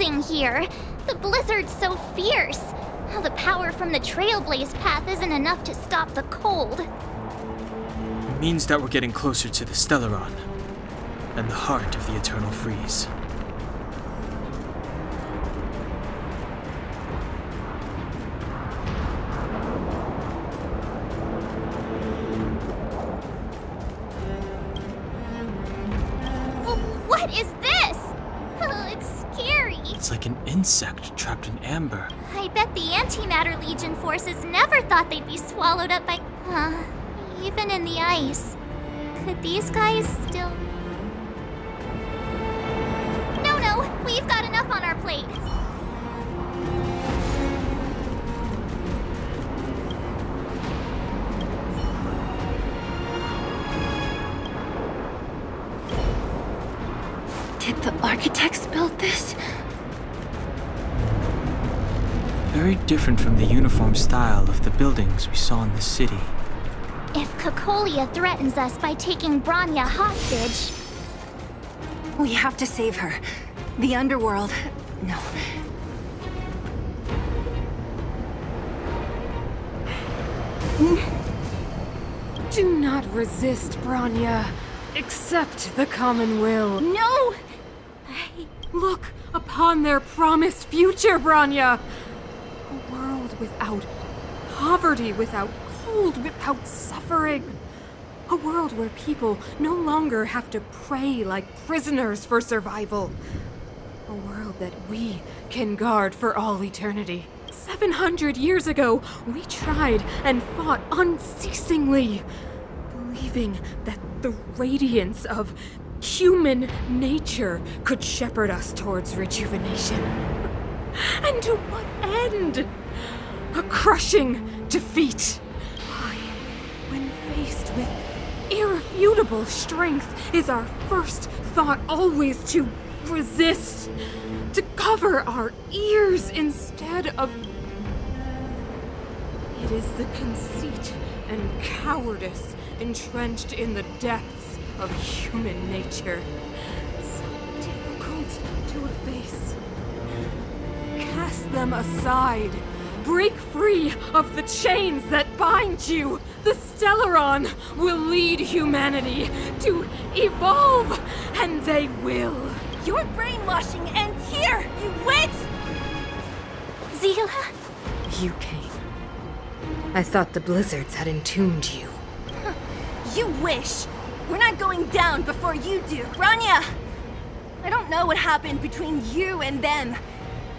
freezing here. The blizzard's so fierce. The power from the Trailblaze path isn't enough to stop the cold. It means that we're getting closer to the Stellaron, and the heart of the Eternal Freeze. What is this? It's scary. It's like an insect trapped in amber. I bet the Antimatter Legion forces never thought they'd be swallowed up by... even in the ice. Could these guys still... No, we've got enough on our plate. Did the architects build this? Very different from the uniform style of the buildings we saw in the city. If Cocolia threatens us by taking Bronya hostage... We have to save her. The underworld... No. Do not resist, Bronya. Accept the common will. No! Look upon their promised future, Bronya! A world without poverty, without cold, without suffering. A world where people no longer have to pray like prisoners for survival. A world that we can guard for all eternity. 700 years ago, we tried and fought unceasingly, believing that the radiance of human nature could shepherd us towards rejuvenation. And to what end? A crushing defeat. Why, when faced with irrefutable strength, is our first thought always to resist, to cover our ears instead of... It is the conceit and cowardice entrenched in the depths of human nature, so difficult to efface. Cast them aside. Break free of the chains that bind you. The Stellaron will lead humanity to evolve, and they will. Your brainwashing ends here, you witch! Zila? You came. I thought the blizzards had entombed you. You wish. We're not going down before you do, Bronya! I don't know what happened between you and them.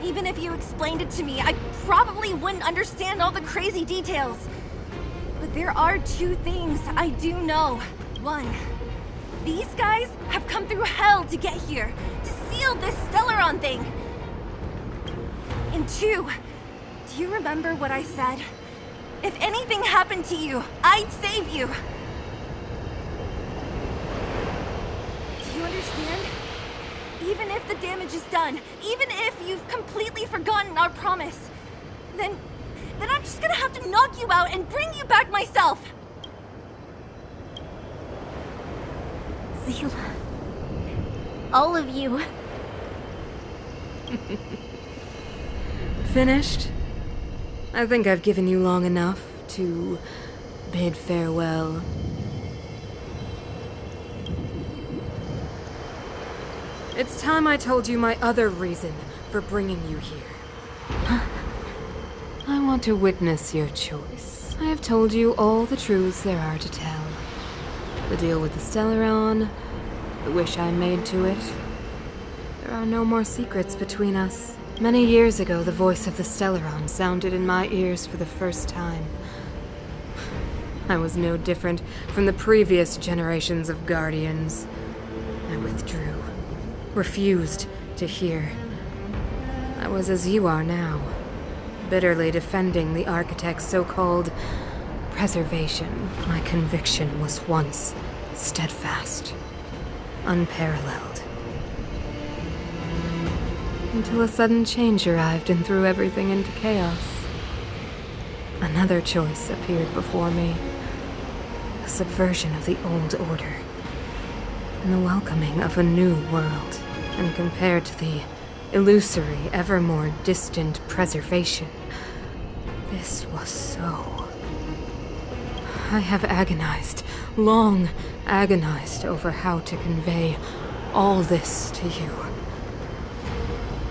Even if you explained it to me, I probably wouldn't understand all the crazy details. But there are two things I do know. One, these guys have come through hell to get here, to seal this Stellaron thing. And two, do you remember what I said? If anything happened to you, I'd save you. Do you understand? Even if the damage is done, even if you've completely forgotten our promise, then I'm just gonna have to knock you out and bring you back myself. Zila. All of you. Finished? I think I've given you long enough to bid farewell. It's time I told you my other reason for bringing you here. I want to witness your choice. I have told you all the truths there are to tell. The deal with the Stellaron, the wish I made to it. There are no more secrets between us. Many years ago, the voice of the Stellaron sounded in my ears for the first time. I was no different from the previous generations of Guardians. I withdrew, refused to hear. I was as you are now, bitterly defending the Architect's so-called preservation. My conviction was once steadfast, unparalleled. Until a sudden change arrived and threw everything into chaos. Another choice appeared before me. A subversion of the old order, and the welcoming of a new world. And compared to the illusory, ever more distant preservation. This was so. I have agonized, long agonized over how to convey all this to you.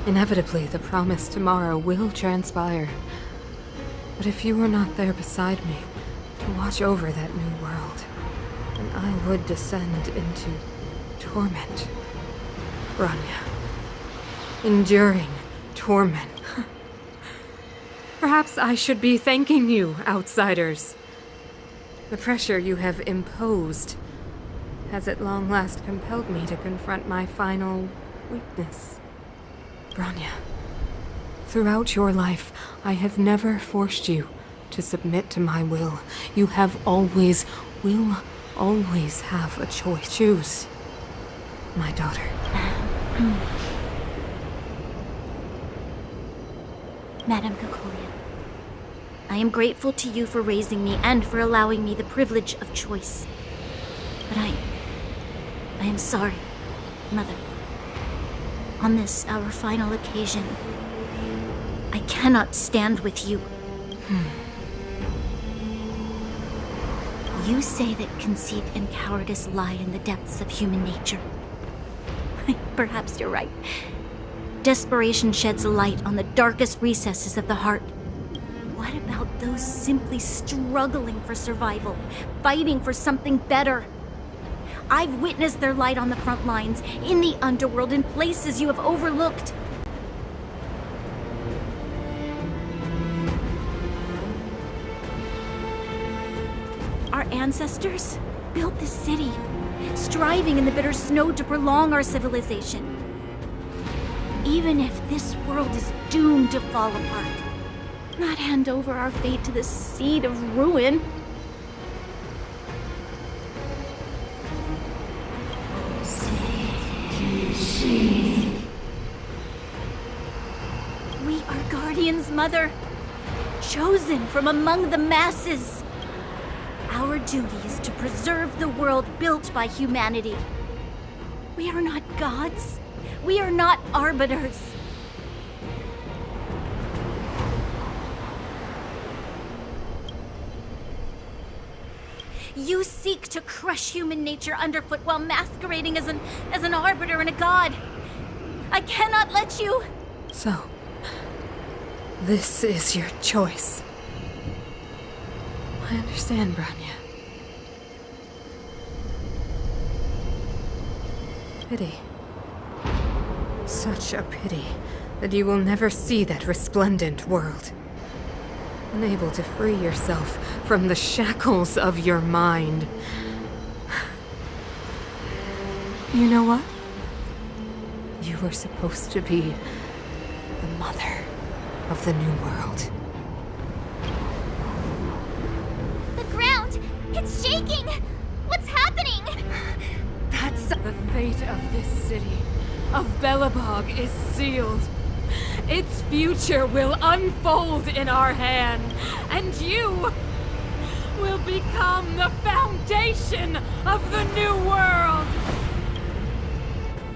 Inevitably, the promised tomorrow will transpire. But if you were not there beside me to watch over that new world, then I would descend into torment. Rania. Enduring torment. Perhaps I should be thanking you, outsiders. The pressure you have imposed has at long last compelled me to confront my final weakness. Rania, throughout your life, I have never forced you to submit to my will. You have always, will always have a choice. Choose, my daughter. Madame Cocolia, I am grateful to you for raising me and for allowing me the privilege of choice. But I am sorry, Mother. On this, our final occasion, I cannot stand with you. You say that conceit and cowardice lie in the depths of human nature. Perhaps you're right. Desperation sheds light on the darkest recesses of the heart. What about those simply struggling for survival, fighting for something better? I've witnessed their light on the front lines, in the underworld, in places you have overlooked. Our ancestors built this city, striving in the bitter snow to prolong our civilization. Even if this world is doomed to fall apart, not hand over our fate to the seed of ruin. We are guardians, Mother, chosen from among the masses. Our duty is to preserve the world built by humanity. We are not gods. We are not arbiters. You seek to crush human nature underfoot while masquerading as an arbiter and a god. I cannot let you. So, this is your choice. I understand, Branya. Pity. Such a pity that you will never see that resplendent world. Unable to free yourself from the shackles of your mind. You know what? You were supposed to be the mother of the new world. The ground! It's shaking! What's happening? That's the fate of this city. Of Belobog is sealed. Its future will unfold in our hand, and you will become the foundation of the new world.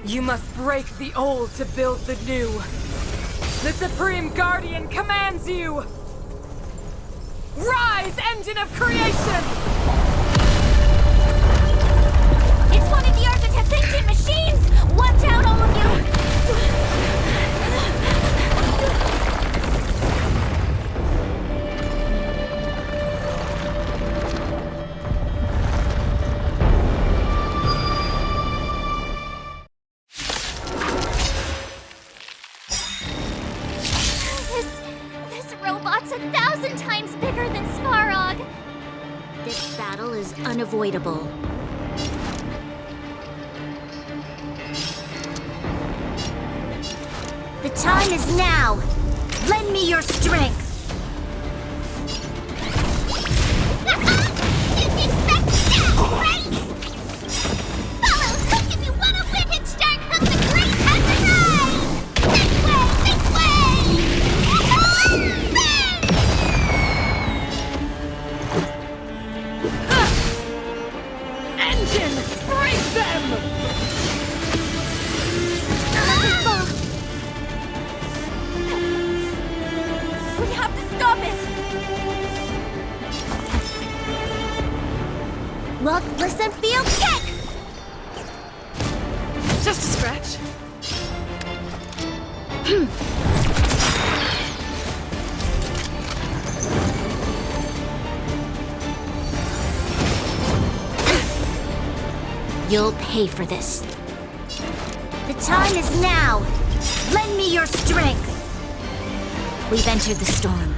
You must break the old to build the new. The Supreme Guardian commands you. Rise, engine of creation! It's one of the Architect's ancient machines! Watch out, all of you! This robot's 1,000 times bigger than Svarog. This battle is unavoidable. The time is now. Lend me your strength. Didn't expect that, right? Follow hook if you want to win and start hook the great has arrived! This way! Engine, break them! Look, listen, feel, kick! Just a scratch. You'll pay for this. The time is now. Lend me your strength. We've entered the storm.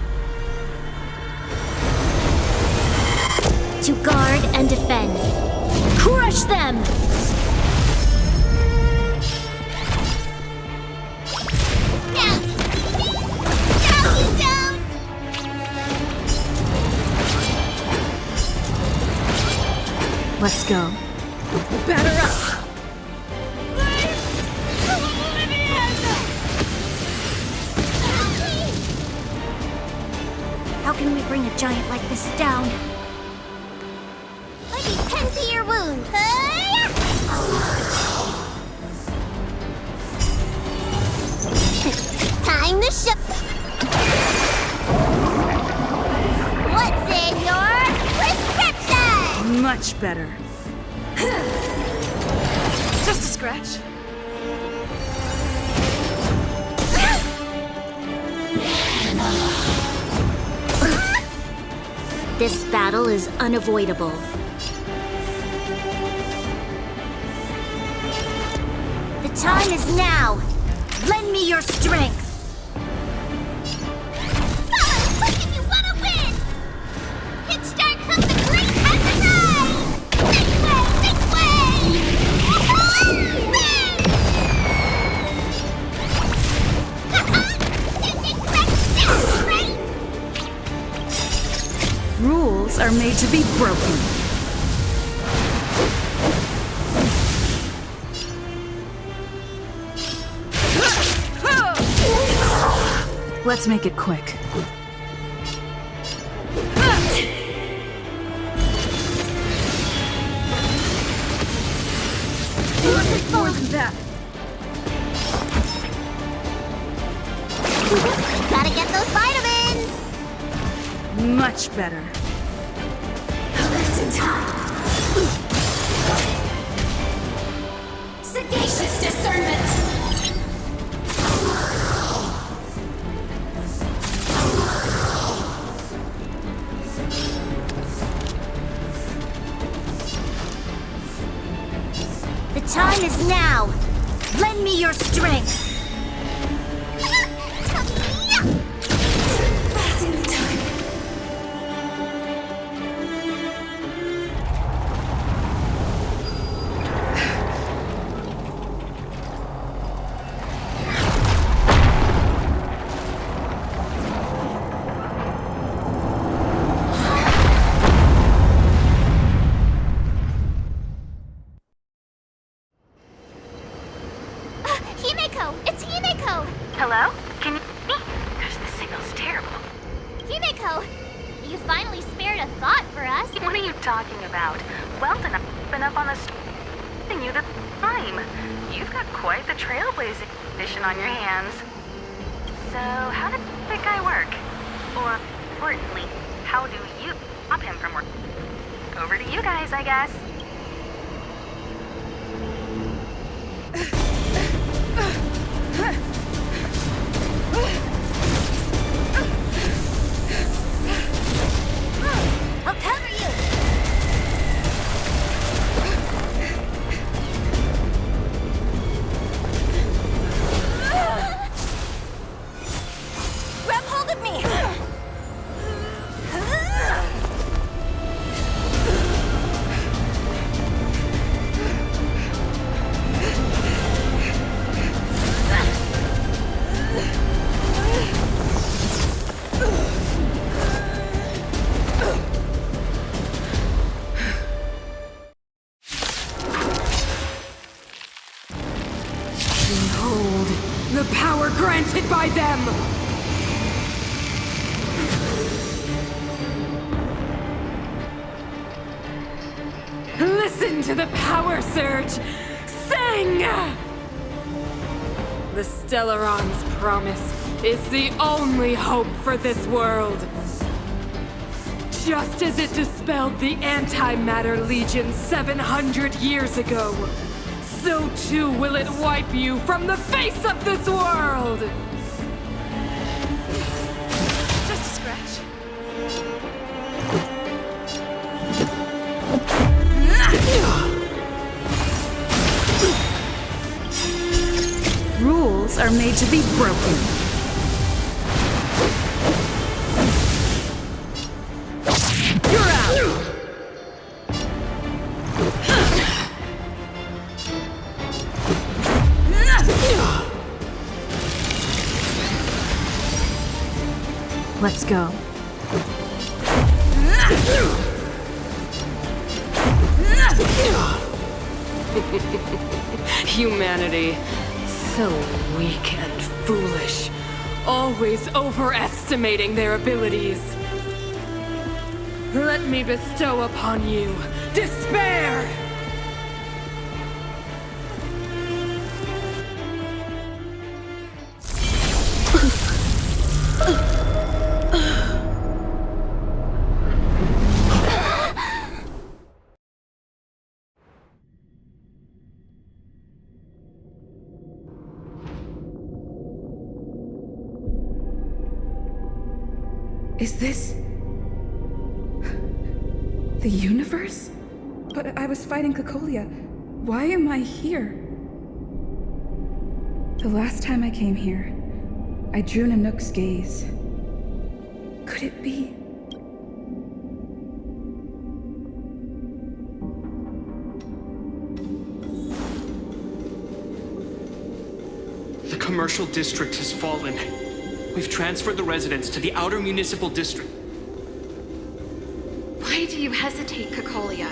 To guard and defend. Crush them! Let's go. Batter up! How can we bring a giant like this down? Let me tend to your wound. Time to ship. What's in your prescription? Much better. Just a scratch. This battle is unavoidable. The time is now. Lend me your strength. Fellas, look if you want to win! Hit start comes the great exercise! This way! Rules are made to be broken. Let's make it quick. More than that. Gotta get those vitamins! Much better. Sagacious discernment! The time is now! Lend me your strength! It's Himeko! Hello? Can you hear me? Gosh, the signal's terrible. Himeko! You finally spared a thought for us. What are you talking about? Weldon, I've been up on the and you the time. You've got quite the trailblazing mission on your hands. So, how did that guy work? Or, importantly, how do you stop him from working? Over to you guys, I guess. I'll cover you! Grab hold of me! Behold, the power granted by them! Listen to the power surge! Sing! The Stellaron's promise is the only hope for this world. Just as it dispelled the Antimatter Legion 700 years ago, so too will it wipe you from the face of this world! Just a scratch. Rules are made to be broken. You're out! Let's go. Humanity, so weak and foolish, always overestimating their abilities. Let me bestow upon you despair! Is this... the universe? But I was fighting Cocolia. Why am I here? The last time I came here, I drew Nanook's gaze. Could it be? The commercial district has fallen. We've transferred the residents to the outer municipal district. Why do you hesitate, Cocolia?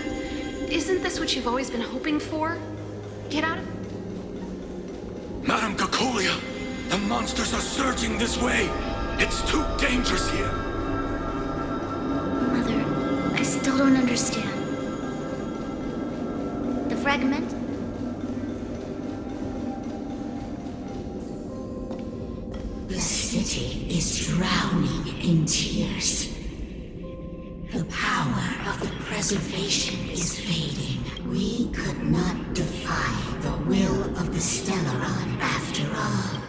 Isn't this what you've always been hoping for? Get out of... Madam Cocolia, the monsters are surging this way. It's too dangerous here. Mother, I still don't understand. The fragment? The city is drowning in tears. The power of the preservation is fading. We could not defy the will of the Stellaron after all.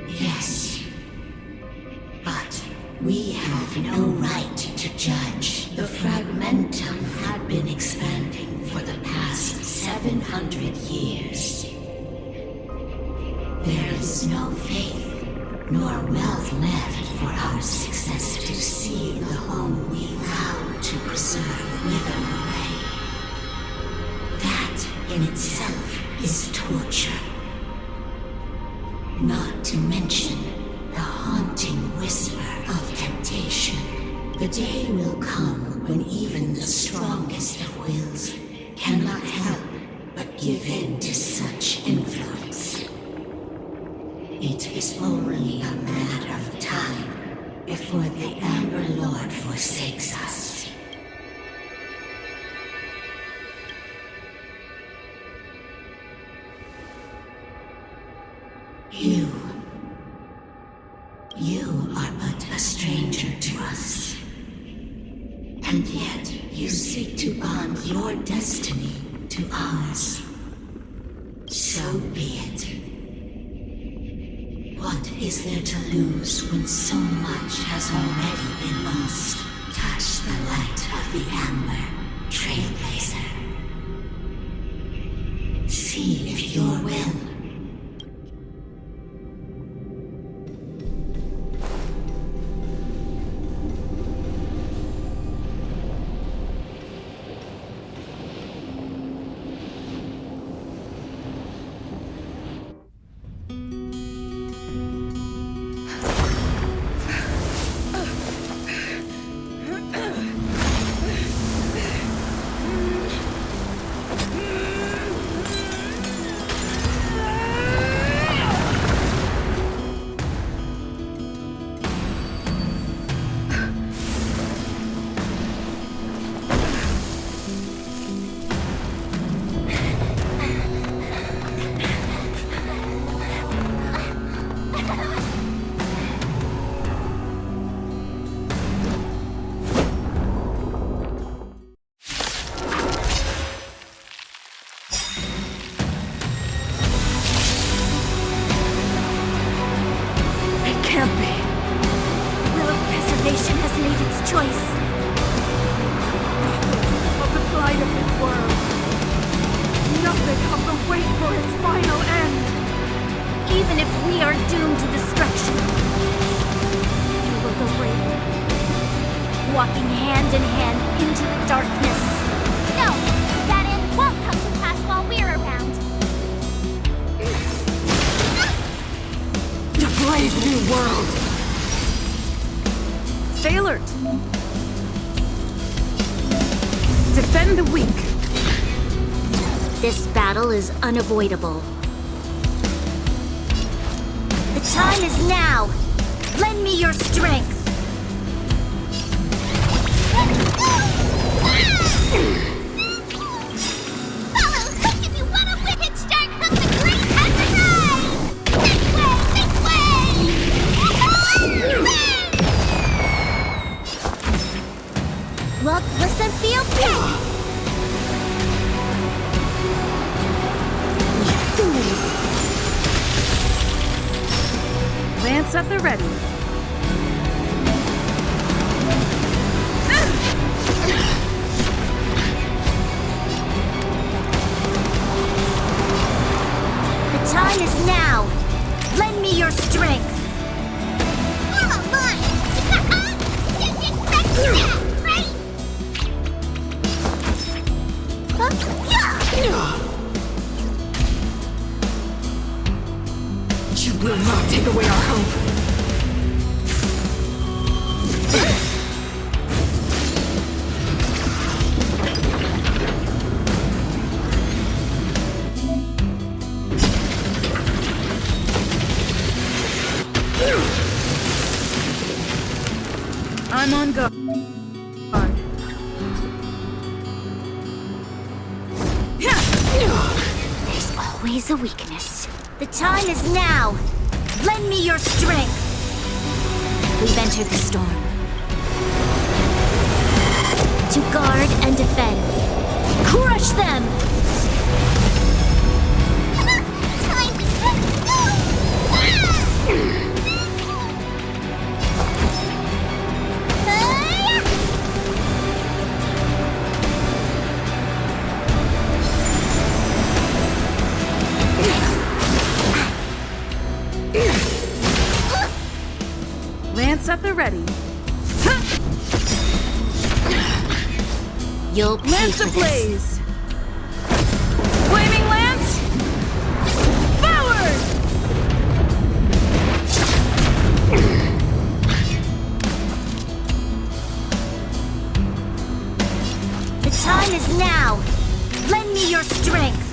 Yes. But we have no right to judge. The fragmentum had been expanding for the past 700 years. There is no faith nor wealth left for our successor to see the home we vowed to preserve wither away. That in itself is torture. Not to mention the haunting whisper of temptation. The day will come when even the strongest of wills cannot help but give in to such influence. It is only a matter of time before the Amber Lord forsakes us. You are but a stranger to us. And yet you seek to bond your destiny to ours. So be it. What is there to lose when so much has already been lost? Touch the light of the Amber, Trailblazer. See if your will. can't be. Will of Preservation has made its choice. Nothing of the plight of this world. Nothing of the wait for its final end. Even if we are doomed to destruction, we will go bravely, walking hand in hand into the darkness. No, that end won't come to pass while we're around. To brave new world. Stay alert. Defend the weak. This battle is unavoidable. The time is now. Lend me your strength. Follow Hook if you want to win! Hit start Hook the Great has arrived! This way! Walk, listen, feel, pick! Lance at the ready. The time is now. Lend me your strength. Follow mine! Didn't expect that, right? You will not take away our hope. I'm on guard. There's always a weakness. The time is now. Lend me your strength. We've entered the storm. To guard and defend. Crush them! Time to go! Lance at the ready. You'll pay Lance for this. ablaze! Flaming lance! Forward! The time is now. Lend me your strength.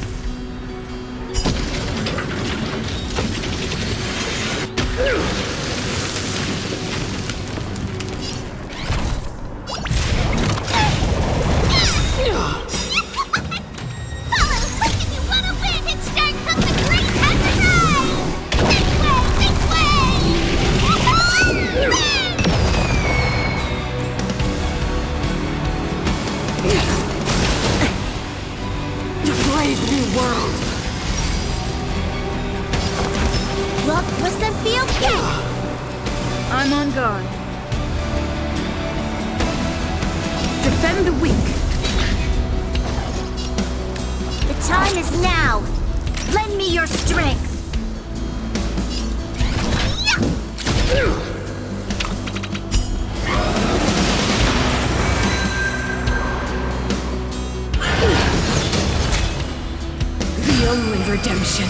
I'm on guard. Defend the weak. The time is now. Lend me your strength. The only redemption.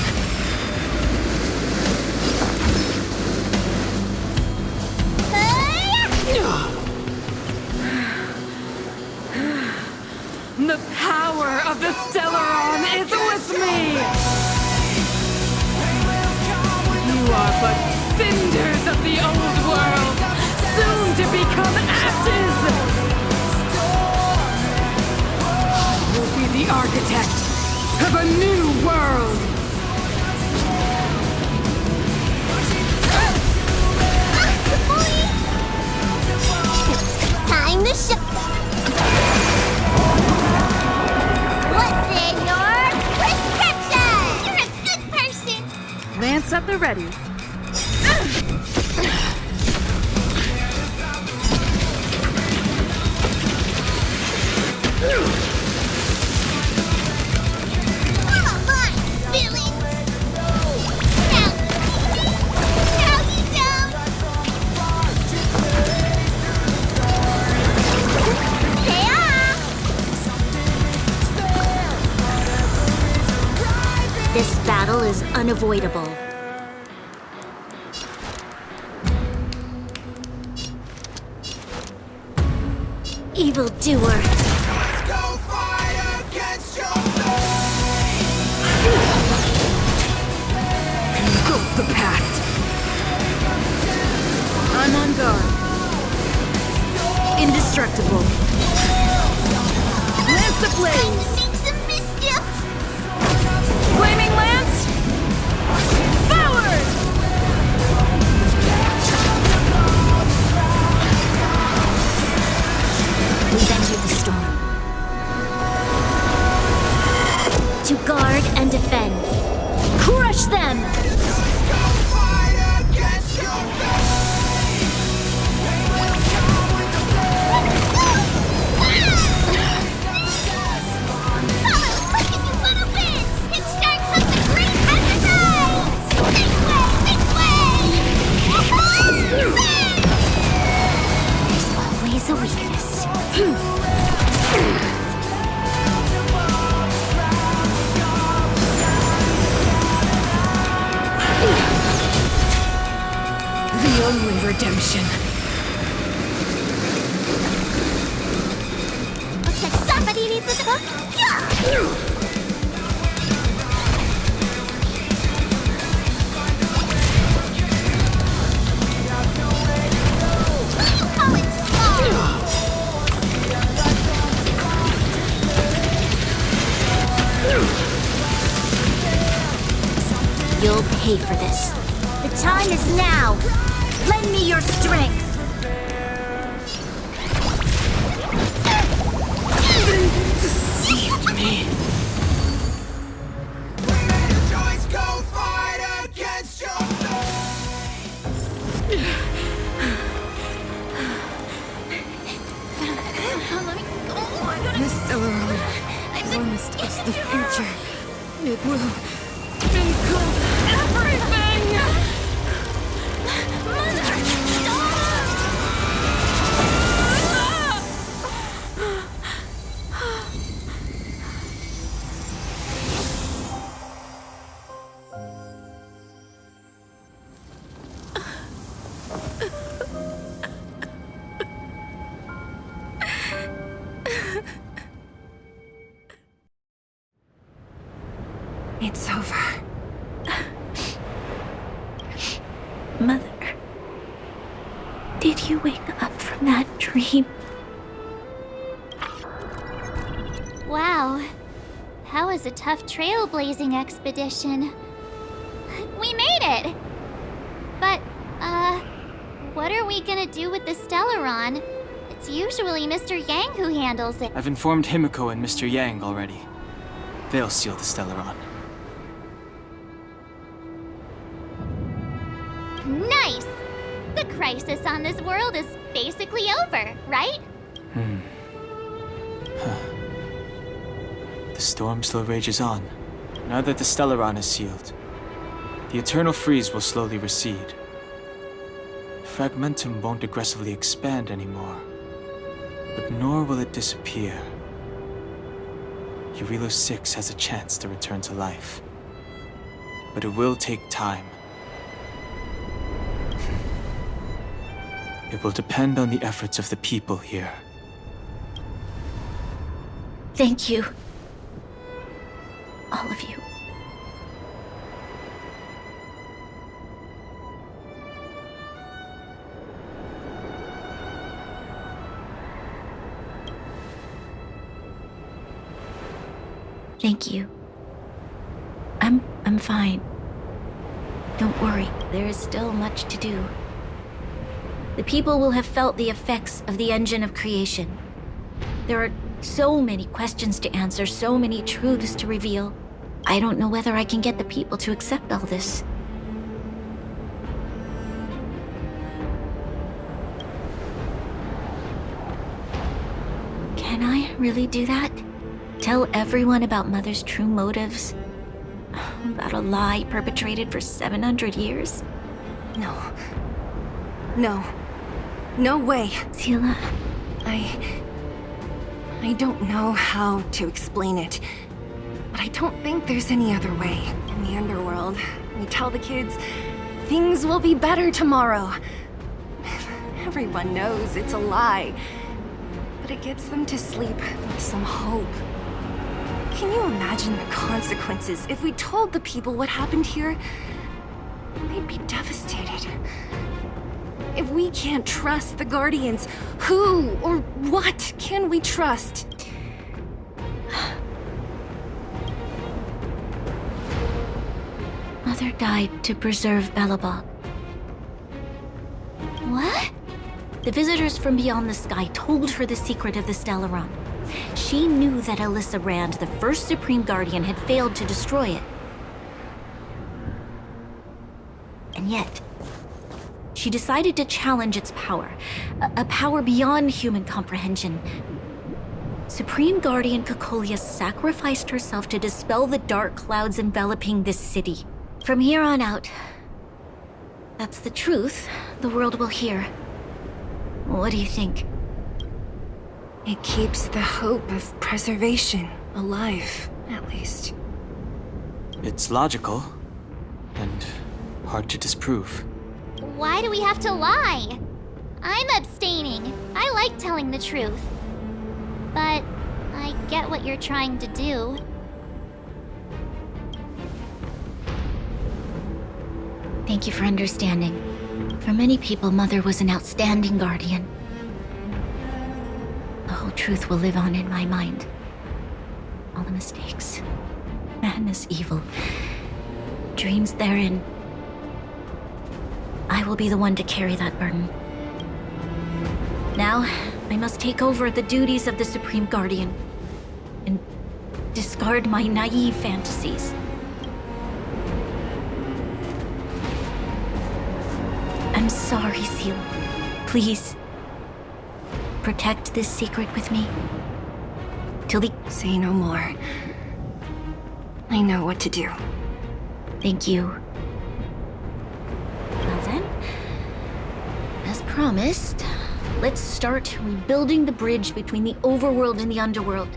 The power of the Stellaron is with me! You are but cinders of the old world, soon to become ashes! You'll be the architect of a new world! Time to show. What's in your prescription? You're a good person. Lance at the ready. unavoidable. Evildoer. Engulf the past. I'm on guard. Indestructible. Lance ablaze. Make some mischief! Flaming lance. Forward. We've entered the storm. To guard and defend. Crush them! There's always a weakness. The only redemption. Looks like somebody needs a book. Yeah! You'll pay for this. The time is now. Lend me your strength. Deceived me. This Stellaron promised us the future. It will include everything! It's over. Mother, did you wake up from that dream? Wow. That was a tough trailblazing expedition. We made it! But, what are we gonna do with the Stellaron? It's usually Mr. Yang who handles it. I've informed Himiko and Mr. Yang already. They'll seal the Stellaron. Nice! The crisis on this world is basically over, right? The storm still rages on. Now that the Stellaron is sealed, the eternal freeze will slowly recede. Fragmentum won't aggressively expand anymore, but nor will it disappear. Eurilo 6 has a chance to return to life, but it will take time. It will depend on the efforts of the people here. Thank you. All of you. Thank you. I'm fine. Don't worry, there is still much to do. The people will have felt the effects of the engine of creation. There are so many questions to answer, so many truths to reveal. I don't know whether I can get the people to accept all this. Can I really do that? Tell everyone about Mother's true motives? About a lie perpetrated for 700 years? No. No. No way. Sila. I don't know how to explain it. But I don't think there's any other way. In the underworld, we tell the kids, things will be better tomorrow. Everyone knows it's a lie. But it gets them to sleep with some hope. Can you imagine the consequences if we told the people what happened here? They'd be devastated. If we can't trust the Guardians, who or what can we trust? Mother died to preserve Belobog. What? The visitors from beyond the sky told her the secret of the Stellaron. She knew that Alyssa Rand, the first Supreme Guardian, had failed to destroy it. And yet, she decided to challenge its power, a power beyond human comprehension. Supreme Guardian Cocolia sacrificed herself to dispel the dark clouds enveloping this city. From here on out, that's the truth the world will hear. What do you think? It keeps the hope of preservation alive, at least. It's logical, and hard to disprove. Why do we have to lie? I'm abstaining. I like telling the truth. But I get what you're trying to do. Thank you for understanding. For many people, Mother was an outstanding guardian. The whole truth will live on in my mind. All the mistakes, madness, evil, dreams therein. I will be the one to carry that burden. Now, I must take over the duties of the Supreme Guardian and discard my naive fantasies. I'm sorry, Seal. Please, protect this secret with me. Till the... Say no more. I know what to do. Thank you. Well then, as promised, let's start rebuilding the bridge between the overworld and the underworld.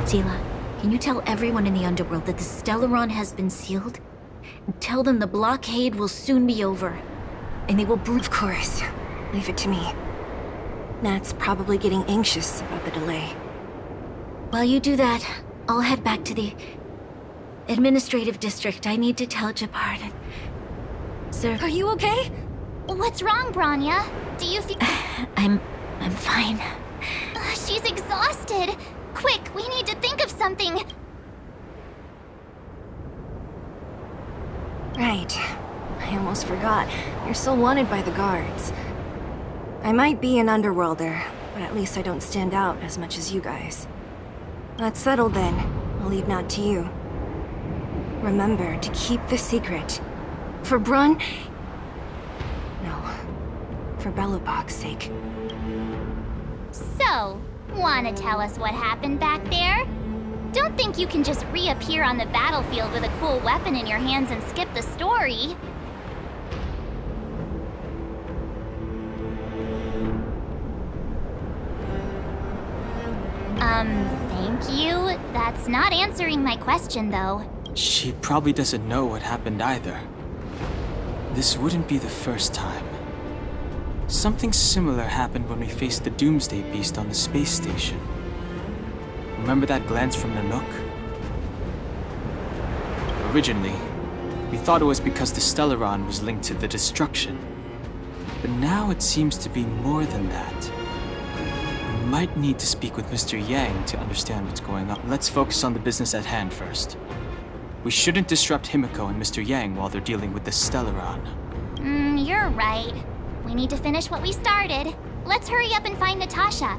Sela, can you tell everyone in the underworld that the Stellaron has been sealed? And tell them the blockade will soon be over. And they will Of course. Leave it to me. Nat's probably getting anxious about the delay. While you do that, I'll head back to the administrative district. I need to tell Jabard and... Sir... Are you okay? What's wrong, Branya? Do you feel... I'm fine. She's exhausted. Quick, we need to think of something. Right. I almost forgot. You're still wanted by the guards. I might be an underworlder, but at least I don't stand out as much as you guys. That's settled then. I'll leave Nat to you. Remember to keep the secret. For Brun... No. For Belobog's sake. So, wanna tell us what happened back there? Don't think you can just reappear on the battlefield with a cool weapon in your hands and skip the story. Thank you. That's not answering my question, though. She probably doesn't know what happened either. This wouldn't be the first time. Something similar happened when we faced the Doomsday Beast on the space station. Remember that glance from Nanook? Originally, we thought it was because the Stellaron was linked to the destruction. But now it seems to be more than that. We might need to speak with Mr. Yang to understand what's going on. Let's focus on the business at hand first. We shouldn't disrupt Himiko and Mr. Yang while they're dealing with the Stellaron. You're right. We need to finish what we started. Let's hurry up and find Natasha.